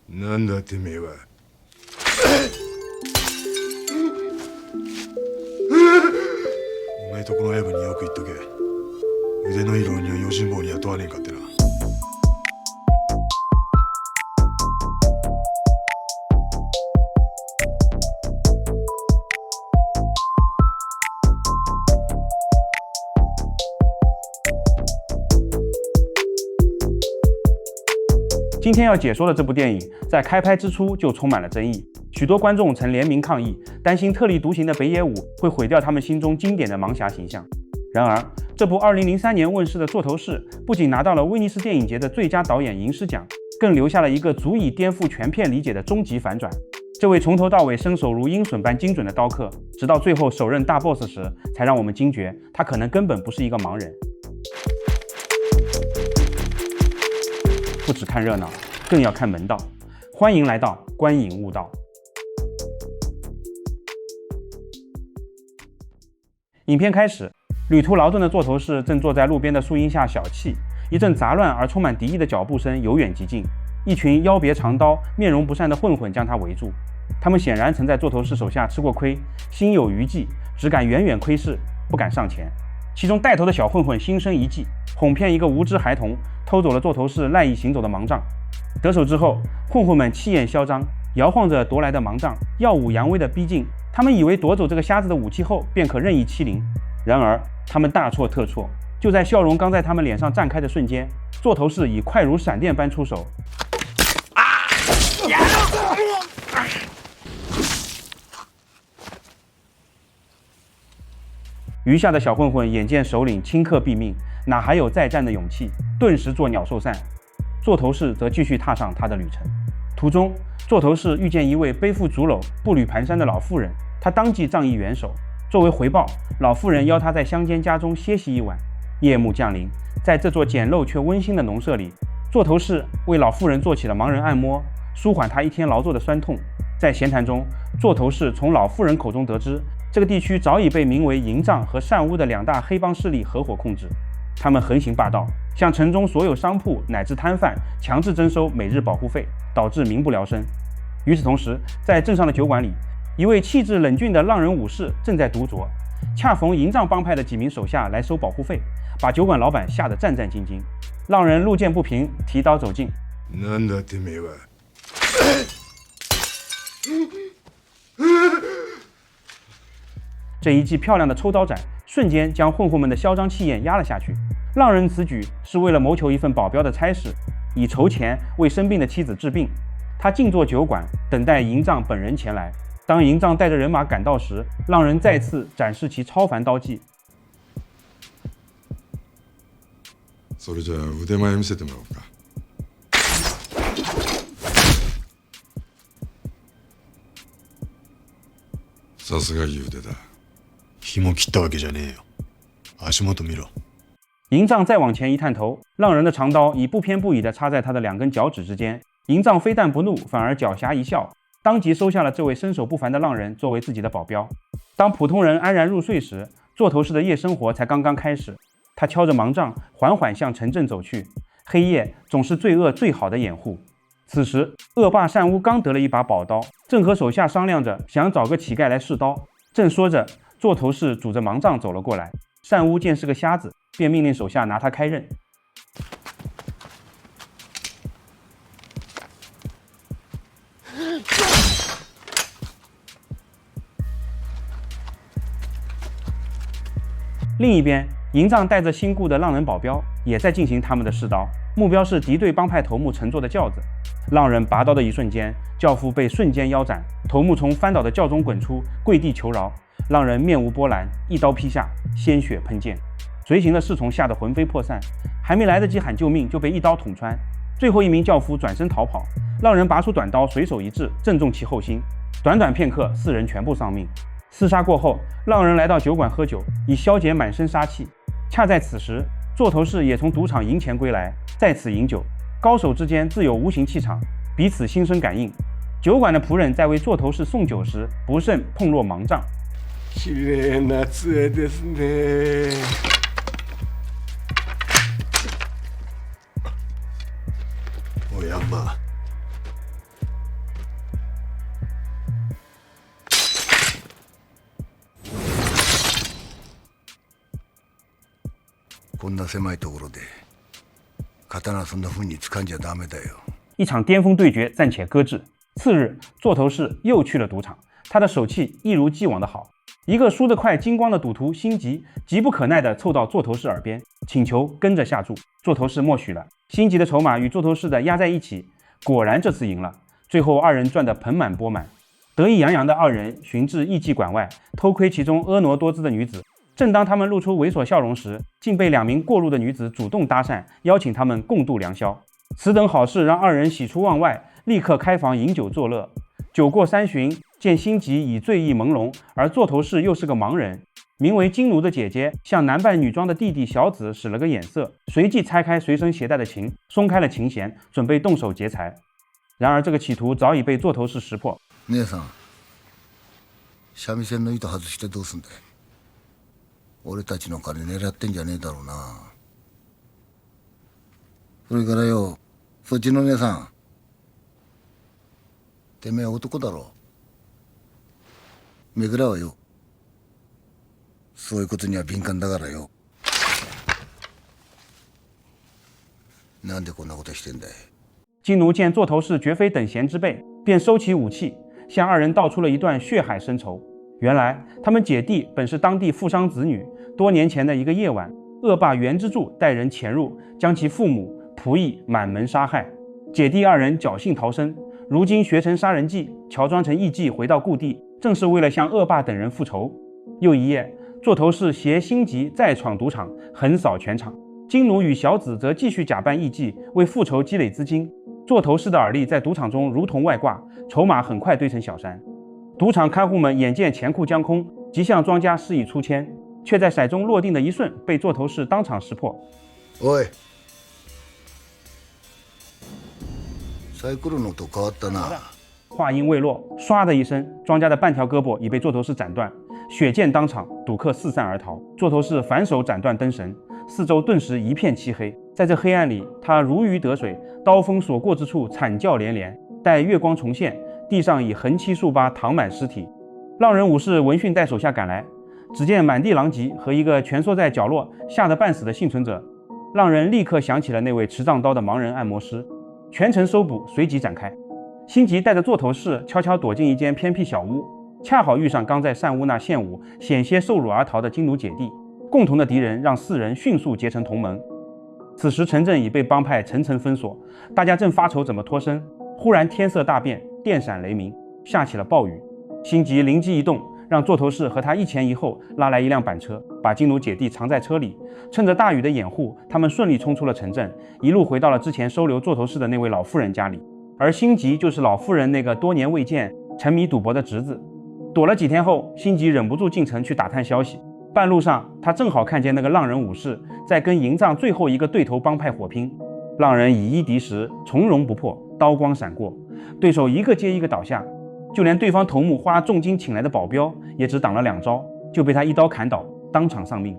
なんだてめえは。お前とこの親分によく言っとけ。腕のいい浪人を用心棒に雇わねえかってな。今天要解说的这部电影，在开拍之初就充满了争议，许多观众曾联名抗议，担心特立独行的北野武会毁掉他们心中经典的盲侠形象。然而，这部2003年问世的《座头市》不仅拿到了威尼斯电影节的最佳导演银狮奖，更留下了一个足以颠覆全片理解的终极反转。这位从头到尾身手如鹰隼般精准的刀客，直到最后手刃大 boss 时，才让我们惊觉他可能根本不是一个盲人。不只看热闹，更要看门道。欢迎来到观影悟道。影片开始，旅途劳顿的座头市正坐在路边的树荫下小憩，一阵杂乱而充满敌意的脚步声由远及近，一群腰别长刀、面容不善的混混将他围住。他们显然曾在座头市手下吃过亏，心有余悸，只敢远远窥视，不敢上前。其中带头的小混混心生一计，哄骗一个无知孩童，偷走了座头市赖以行走的盲杖。得手之后，混混们气焰嚣张，摇晃着夺来的盲杖，耀武扬威地逼近。他们以为夺走这个瞎子的武器后，便可任意欺凌。然而，他们大错特错。就在笑容刚在他们脸上绽开的瞬间，座头市已快如闪电般出手。余下的小混混眼见首领顷刻毙命，哪还有再战的勇气，顿时作鸟兽散。座头市则继续踏上他的旅程。途中，座头市遇见一位背负竹篓、步履蹒跚的老妇人，他当即仗义援手。作为回报，老妇人邀他在乡间家中歇息一晚。夜幕降临，在这座简陋却温馨的农舍里，座头市为老妇人做起了盲人按摩，舒缓她一天劳作的酸痛。在闲谈中，座头市从老妇人口中得知，这个地区早已被名为营帐和善屋的两大黑帮势力合伙控制。他们横行霸道，向城中所有商铺乃至摊贩强制征收每日保护费，导致民不聊生。与此同时，在镇上的酒馆里，一位气质冷峻的浪人武士正在独酌，恰逢营帐帮派的几名手下来收保护费，把酒馆老板吓得战战兢兢。浪人路见不平，提刀走近。なんだてめえは。这一记漂亮的抽刀斩，瞬间将混混们的嚣张气焰压了下去。浪人此举是为了谋求一份保镖的差事，以筹钱为生病的妻子治病。他静坐酒馆，等待营帐本人前来。当营帐带着人马赶到时，浪人再次展示其超凡刀技。それじゃあ腕前見せてもらおうか。さすがいい腕だ。紐切ったわけじゃねえよ。足元見ろ。营帐再往前一探头，浪人的长刀已不偏不倚地插在他的两根脚趾之间。营帐非但不怒，反而狡黠一笑，当即收下了这位身手不凡的浪人作为自己的保镖。当普通人安然入睡时，座头市的夜生活才刚刚开始。他敲着盲杖，缓缓向城镇走去。黑夜总是罪恶最好的掩护。此时，恶霸善屋刚得了一把宝刀，正和手下商量着想找个乞丐来试刀。正说着，座头市拄着盲杖走了过来。善屋见是个瞎子，便命令手下拿他开刃。另一边，营帐带着新雇的浪人保镖也在进行他们的试刀，目标是敌对帮派头目乘坐的轿子。浪人拔刀的一瞬间，轿夫被瞬间腰斩，头目从翻倒的轿中滚出，跪地求饶。浪人面无波澜，一刀劈下，鲜血喷溅。随行的侍从吓得魂飞魄散，还没来得及喊救命，就被一刀捅穿。最后一名轿夫转身逃跑，浪人拔出短刀，随手一掷，正中其后心。短短片刻，四人全部丧命。厮杀过后，浪人来到酒馆喝酒，以消解满身杀气。恰在此时，座头市也从赌场赢钱归来，在此饮酒。高手之间自有无形气场，彼此心生感应。酒馆的仆人在为座头市送酒时，不慎碰落盲杖。綺麗な杖ですね。おい、アンマ、こんな狭いところで刀そんな風に掴んじゃダメだよ。一场巅峰对决暂且搁置。次日，座头市又去了赌场，他的手气一如既往的好。一个输得快精光的赌徒辛吉急不可耐地凑到座头市耳边，请求跟着下注。座头市默许了。辛吉的筹码与座头市的压在一起，果然这次赢了。最后二人赚得盆满钵满。得意洋洋的二人寻至艺妓馆外，偷窥其中婀娜多姿的女子。正当他们露出猥琐笑容时，竟被2名过路的女子主动搭讪，邀请他们共度良宵。此等好事让二人喜出望外，立刻开房饮酒作乐。酒过3巡，见辛吉已醉意朦胧，而座头市又是个盲人。名为金奴的姐姐向男扮女装的弟弟小子使了个眼色，随即拆开随身携带的琴，松开了琴弦，准备动手劫财。然而这个企图早已被座头市识破。姉さん、三味線の糸外してどうすんだよ。俺たちの金狙ってんじゃねえだろうな。それからよ、そっちの姉さん、てめえ男だろ。めぐらはよ、そういうことには敏感だからよ。なんでこんなことしてんだい。金奴见座头市绝非等闲之辈，便收起武器，向二人道出了一段血海深仇。原来他们姐弟本是当地富商子女，多年前的一个夜晚，恶霸袁之柱带人潜入，将其父母仆役满门杀害。姐弟二人侥幸逃生，如今学成杀人技，乔装成艺妓回到故地，正是为了向恶霸等人复仇。又一夜，座头市携辛吉再闯赌场，横扫全场。金奴与小子则继续假扮艺妓，为复仇积累资金。座头市的耳力在赌场中如同外挂，筹码很快堆成小山。赌场看护们眼见钱库将空，即向庄家施以出签，却在骰中落定的一瞬被座头市当场识破。おい、サイコロの音変わったな。话音未落，唰的一声，庄家的半条胳膊已被座头市斩断，血溅当场，赌客四散而逃。座头市反手斩断灯神，四周顿时一片漆黑。在这黑暗里，他如鱼得水，刀锋所过之处惨叫连连。待月光重现，地上已横七竖八躺满尸体。浪人武士闻讯带手下赶来，只见满地狼藉和一个蜷缩在角落吓得半死的幸存者。浪人立刻想起了那位持杖刀的盲人按摩师，全程搜捕随即展开。辛吉带着座头市悄悄躲进一间偏僻小屋，恰好遇上刚在善屋那献舞险些受辱而逃的金奴姐弟。共同的敌人让4人迅速结成同盟。此时城镇已被帮派层层封锁，大家正发愁怎么脱身。忽然天色大变，电闪雷鸣，下起了暴雨。辛吉灵机一动，让座头市和他一前一后拉来一辆板车，把金奴姐弟藏在车里。趁着大雨的掩护，他们顺利冲出了城镇，一路回到了之前收留座头市的那位老妇人家里。而辛吉就是老妇人那个多年未见、沉迷赌博的侄子。躲了几天后，辛吉忍不住进城去打探消息。半路上，他正好看见那个浪人武士在跟营帐最后一个对头帮派火拼。浪人以一敌十，从容不迫，刀光闪过，对手一个接一个倒下，就连对方头目花重金请来的保镖也只挡了2招，就被他一刀砍倒，当场丧命。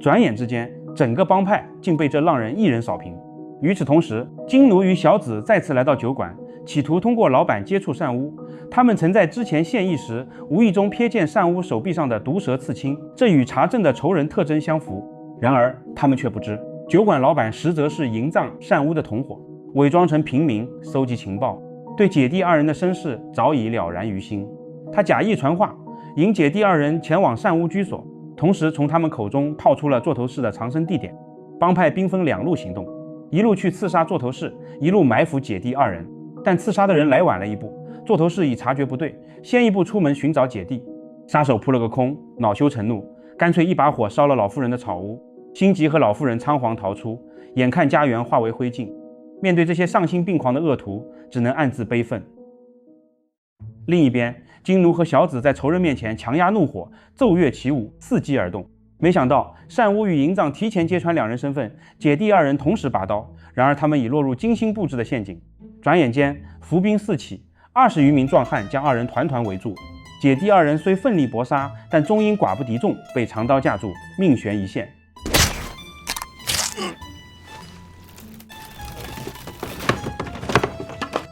转眼之间，整个帮派竟被这浪人一人扫平。与此同时，金奴与小子再次来到酒馆，企图通过老板接触善屋。他们曾在之前现役时无意中瞥见善屋手臂上的毒蛇刺青，这与查证的仇人特征相符。然而他们却不知，酒馆老板实则是营帐善屋的同伙，伪装成平民搜集情报，对姐弟2人的身世早已了然于心。他假意传话，引姐弟2人前往善屋居所，同时从他们口中套出了座头市的藏身地点。帮派兵分2路行动，一路去刺杀座头市，一路埋伏姐弟2人。但刺杀的人来晚了一步，座头市已察觉不对，先一步出门寻找姐弟。杀手扑了个空，恼羞成怒，干脆一把火烧了老妇人的草屋。辛吉和老妇人仓皇逃出，眼看家园化为灰烬。面对这些丧心病狂的恶徒，只能暗自悲愤。另一边，金奴和小子在仇人面前强压怒火，奏乐起舞，伺机而动。没想到善屋与营帐提前揭穿2人身份，姐弟2人同时拔刀，然而他们已落入精心布置的陷阱。转眼间伏兵四起，20余名壮汉将2人团团围住。姐弟2人虽奋力搏杀，但终因寡不敌众，被长刀架住，命悬一线。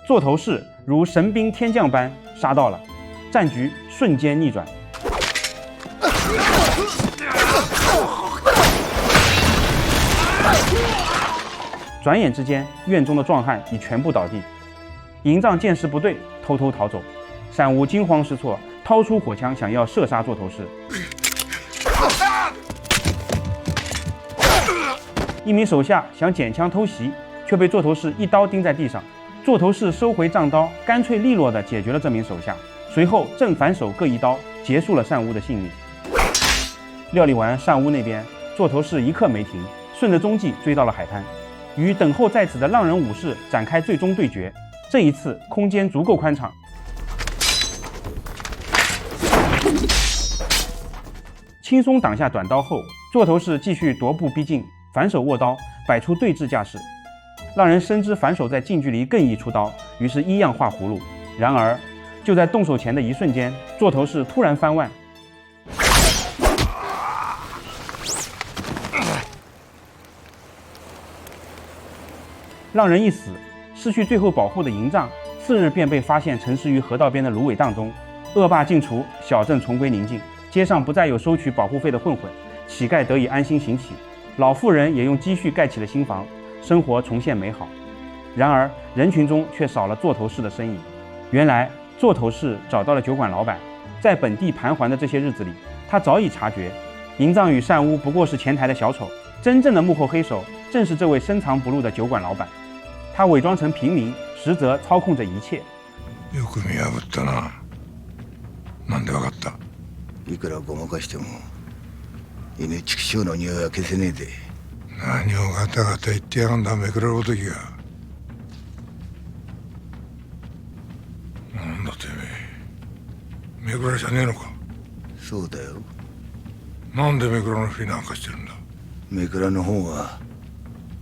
座头市如神兵天将般杀到了，战局瞬间逆转。转眼之间，院中的壮汉已全部倒地。营帐见势不对，偷偷逃走。单乌惊慌失措，掏出火枪想要射杀座头市。一名手下想捡枪偷袭，却被座头市一刀钉在地上。座头市收回杖刀，干脆利落地解决了这名手下。随后正反手各一刀，结束了单乌的性命。料理完单乌那边，座头市一刻没停，顺着踪迹追到了海滩，与等候在此的浪人武士展开最终对决。这一次空间足够宽敞，轻松挡下短刀后，座头市继续踱步逼近，反手握刀，摆出对峙架势。浪人深知反手在近距离更易出刀，于是一样画葫芦。然而就在动手前的一瞬间，座头市突然翻腕，浪人一死，失去最后保护的营帐，次日便被发现沉尸于河道边的芦苇荡中。恶霸尽除，小镇重归宁静，街上不再有收取保护费的混混，乞丐得以安心行乞，老妇人也用积蓄盖起了新房，生活重现美好。然而人群中却少了座头市的身影。原来座头市找到了酒馆老板，在本地盘桓的这些日子里，他早已察觉营帐与单乌不过是前台的小丑，真正的幕後黑手正是这位深藏不露的酒馆老板。他伪装成平民，实则操控着一切。よく見破ったな。なんでわかった？いくらごまかしても犬畜生の匂いは消せねえで。何をガタガタ言ってやがんだ、めくらごときが。なんだてめえ、めくらじゃねえのか？そうだよ。なんでめくらのふりなんかしてるんだ？めくらの方が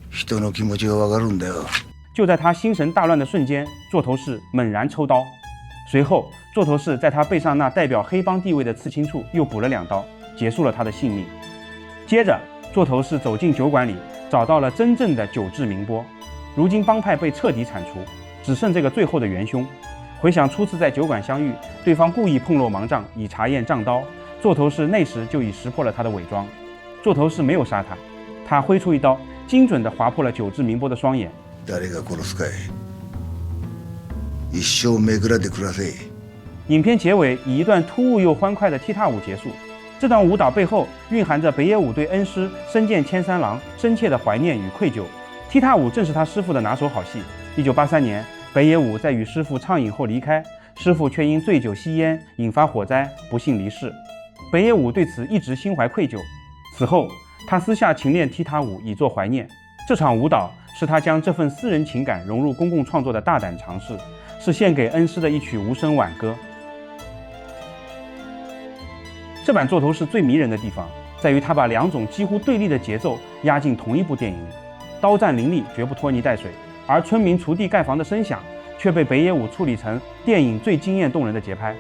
人の気持ちがわかるんだよ。就在他心神大乱的瞬间，座头市猛然抽刀，随后座头市在他背上那代表黑帮地位的刺青处又补了2刀，结束了他的性命。接着座头市走进酒馆里，找到了真正的酒治名波。如今帮派被彻底铲除，只剩这个最后的元凶。回想初次在酒馆相遇，对方故意碰落盲杖以查验杖刀，座头市那时就已识破了他的伪装。座头市没有杀他，他挥出一刀，精准地划破了酒治名波的双眼。誰が殺すかい？一生めくらで暮らせ。影片结尾以一段突兀又欢快的踢踏舞结束。这段舞蹈背后蕴含着北野武对恩师深见千三郎深切的怀念与愧疚。踢踏舞正是他师傅的拿手好戏。1983年，北野武在与师傅畅饮后离开，师傅却因醉酒吸烟引发火灾，不幸离世。北野武对此一直心怀愧疚。此后，他私下勤练踢踏舞以作怀念。这场舞蹈是他将这份私人情感融入公共创作的大胆尝试，是献给恩师的一曲无声挽歌。这版座头市最迷人的地方，在于他把2种几乎对立的节奏压进同一部电影里，刀战凌厉，绝不拖泥带水，而村民锄地盖房的声响却被北野武处理成电影最惊艳动人的节拍。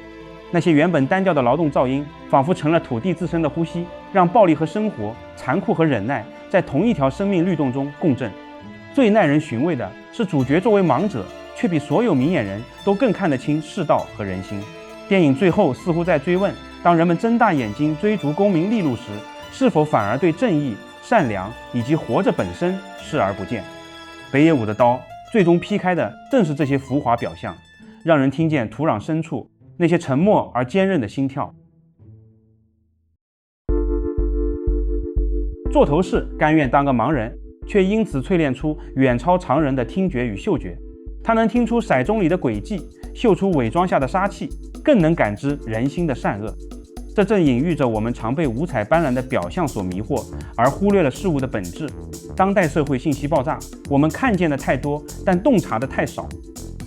那些原本单调的劳动噪音，仿佛成了土地自身的呼吸，让暴力和生活、残酷和忍耐在同一条生命律动中共振。最耐人寻味的是，主角作为盲者，却比所有明眼人都更看得清世道和人心。电影最后似乎在追问，当人们睁大眼睛追逐功名利禄时，是否反而对正义、善良以及活着本身视而不见？北野武的刀最终劈开的正是这些浮华表象，让人听见土壤深处那些沉默而坚韧的心跳。座头市甘愿当个盲人，却因此淬炼出远超常人的听觉与嗅觉。他能听出骰盅里的诡计，嗅出伪装下的杀气，更能感知人心的善恶。这正隐喻着我们常被五彩斑斓的表象所迷惑，而忽略了事物的本质。当代社会信息爆炸，我们看见的太多，但洞察的太少。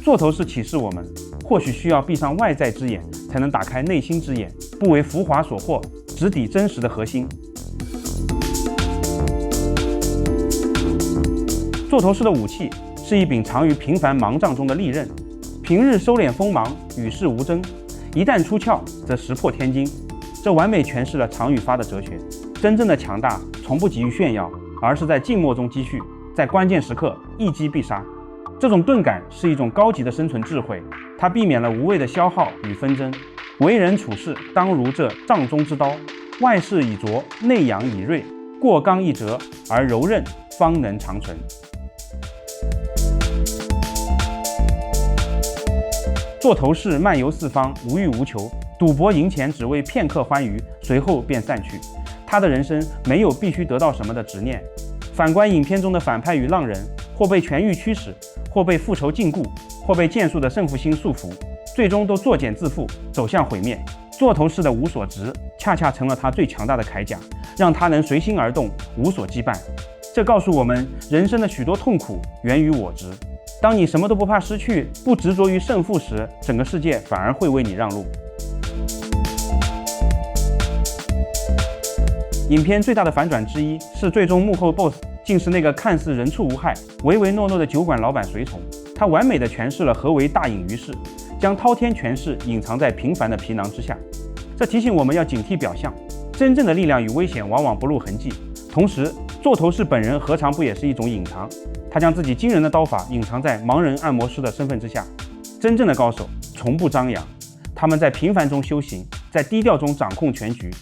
座头市启示我们，或许需要闭上外在之眼，才能打开内心之眼，不为浮华所惑，直抵真实的核心。座头市的武器是一柄藏于平凡盲杖中的利刃，平日收敛锋芒，与世无争，一旦出鞘则石破天惊。这完美诠释了常与发的哲学。真正的强大从不急于炫耀，而是在静默中积蓄，在关键时刻一击必杀。这种钝感是一种高级的生存智慧，它避免了无谓的消耗与纷争。为人处事当如这杖中之刀，外饰以拙，内养以锐，过刚易折，而柔韧方能长存。做头饰漫游四方，无欲无求，赌博赢钱只为片刻欢愉，随后便散去。他的人生没有必须得到什么的执念。反观影片中的反派与浪人，或被权欲驱使，或被复仇禁锢，或被剑术的胜负心束缚，最终都作茧自缚，走向毁灭。做头饰的无所执，恰恰成了他最强大的铠甲，让他能随心而动，无所羁绊。这告诉我们，人生的许多痛苦源于我执。当你什么都不怕失去，不执着于胜负时，整个世界反而会为你让路。影片最大的反转之一是，最终幕后 BOSS 竟是那个看似人畜无害、唯唯诺诺的酒馆老板随从。他完美地诠释了何为大隐于世，将滔天权势隐藏在平凡的皮囊之下。这提醒我们要警惕表象，真正的力量与危险往往不露痕迹。同时，做头饰本人何尝不也是一种隐藏？他将自己惊人的刀法隐藏在盲人按摩师的身份之下。真正的高手从不张扬，他们在平凡中修行，在低调中掌控全局。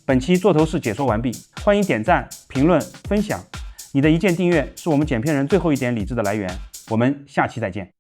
本期做头饰解说完毕，欢迎点赞、评论、分享。你的一键订阅是我们剪片人最后一点理智的来源。我们下期再见。